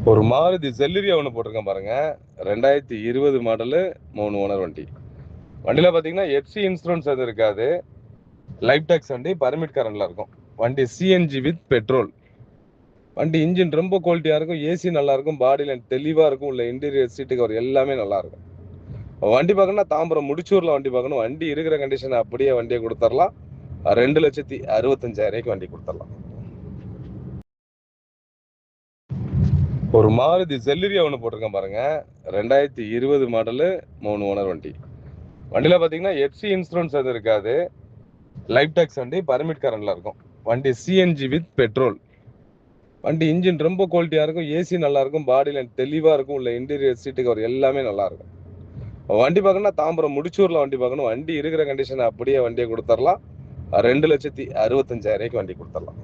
ஒரு மாருதி செல்லிரியா ஒன்று போட்டிருக்கேன் பாருங்க. 2020 மாடலு, 3 ஓனர் வண்டி. வண்டியில் பார்த்தீங்கன்னா எஃப்சி இன்சூரன்ஸ் எதுவும் இருக்காது. லைஃப் டேக்ஸ் வண்டி, பர்மிட் கரண்டில் இருக்கும். வண்டி சிஎன்ஜி வித் பெட்ரோல். வண்டி இன்ஜின் ரொம்ப குவாலிட்டியாக இருக்கும், ஏசி நல்லாயிருக்கும், பாடி லைன் தெளிவாக இருக்கும், உள்ள இன்டீரியர் சீட்டு கவர் எல்லாமே நல்லாயிருக்கும். வண்டி பார்க்கணும்னா தாம்பரம் முடிச்சூரில் வண்டி பார்க்கணும். வண்டி இருக்கிற கண்டிஷனை அப்படியே வண்டியை கொடுத்துடலாம். 2,65,000 வண்டி கொடுத்துடலாம். ஒரு மாருதி செல்லிரியா ஒன்று போட்டிருக்கேன் பாருங்க. 2020 மாடலு, 3 ஓனர் வண்டி. வண்டியில் பார்த்தீங்கன்னா எஃப்சி இன்சூரன்ஸ் எதுவும் இருக்காது. லைஃப் டேக்ஸ் வண்டி, பர்மிட் கரண்டில் இருக்கும். வண்டி சிஎன்ஜி வித் பெட்ரோல். வண்டி இன்ஜின் ரொம்ப குவாலிட்டியாக இருக்கும், ஏசி நல்லாயிருக்கும், பாடி லைன் தெளிவாக இருக்கும், உள்ள இன்டீரியர் சீட்டு கவர் எல்லாமே நல்லாயிருக்கும். வண்டி பார்க்கணும்னா தாம்பரம் முடிச்சூரில் வண்டி பார்க்கணும். வண்டி இருக்கிற கண்டிஷனை அப்படியே வண்டியை கொடுத்துடலாம். 2,65,000 வண்டி கொடுத்துடலாம்.